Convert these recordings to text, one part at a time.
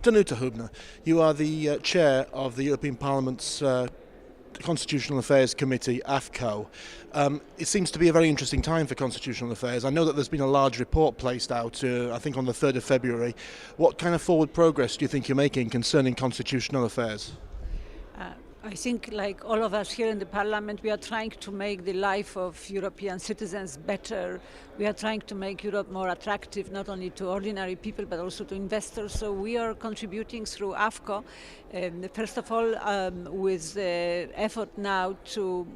Danuta Hübner, you are the chair of the European Parliament's Constitutional Affairs Committee, AFCO. It seems to be a very interesting time for constitutional affairs. I know that there's been a large report placed out, I think on the 3rd of February. What kind of forward progress do you think you're making concerning constitutional affairs? I think, like all of us here in the Parliament, we are trying to make the life of European citizens better. We are trying to make Europe more attractive, not only to ordinary people, but also to investors. So we are contributing through AFCO, first of all, with the effort now to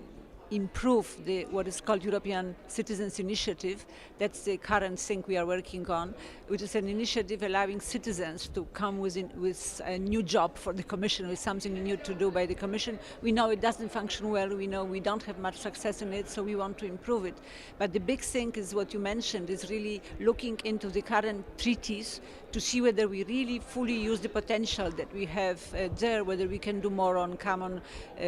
improve what is called European Citizens Initiative. That's the current thing we are working on, which is an initiative allowing citizens to come with a new job for the Commission, with something new to do by the Commission. We know it doesn't function well, we know we don't have much success in it, so we want to improve it. But the big thing is what you mentioned, is really looking into the current treaties to see whether we really fully use the potential that we have there, whether we can do more on common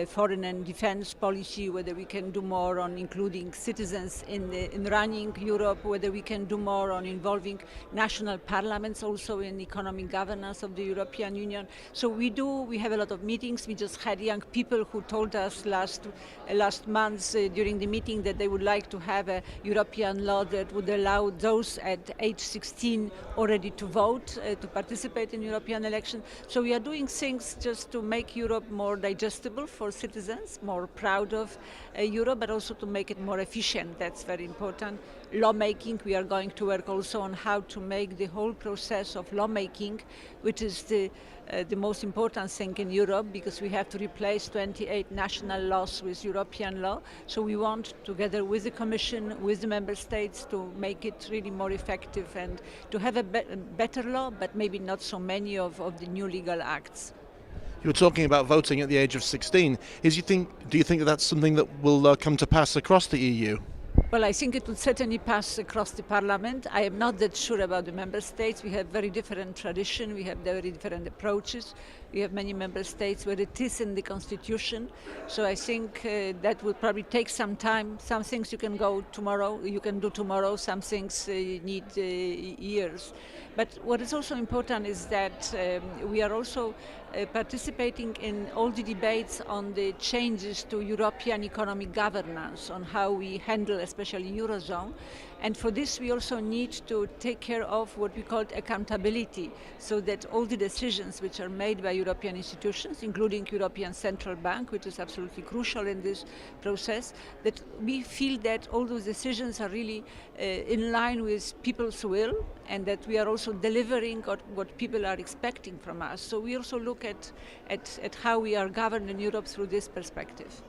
foreign and defense policy, whether we can do more on including citizens in running Europe, whether we can do more on involving national parliaments also in economic governance of the European Union. So we have a lot of meetings. We just had young people who told us last month during the meeting that they would like to have a European law that would allow those at age 16 already to vote, to participate in European elections. So we are doing things just to make Europe more digestible for citizens, more proud of Europe, but also to make it more efficient. That's very important. Lawmaking, we are going to work also on how to make the whole process of lawmaking, which is the most important thing in Europe, because we have to replace 28 national laws with European law. So we want, together with the Commission, with the Member States, to make it really more effective and to have a better law, but maybe not so many of the new legal acts. You were talking about voting at the age of 16. Do you think that that's something that will come to pass across the EU? Well, I think it would certainly pass across the Parliament. I am not that sure about the Member States. We have very different tradition, we have very different approaches. We have many Member States where it is in the Constitution. So I think that will probably take some time. Some things you can do tomorrow, some things need years. But what is also important is that we are also participating in all the debates on the changes to European economic governance, on how we handle especially Eurozone. And for this we also need to take care of what we call accountability, so that all the decisions which are made by European institutions, including European Central Bank, which is absolutely crucial in this process, that we feel that all those decisions are really in line with people's will, and that we are also delivering what people are expecting from us. So we also look at how we are governed in Europe through this perspective.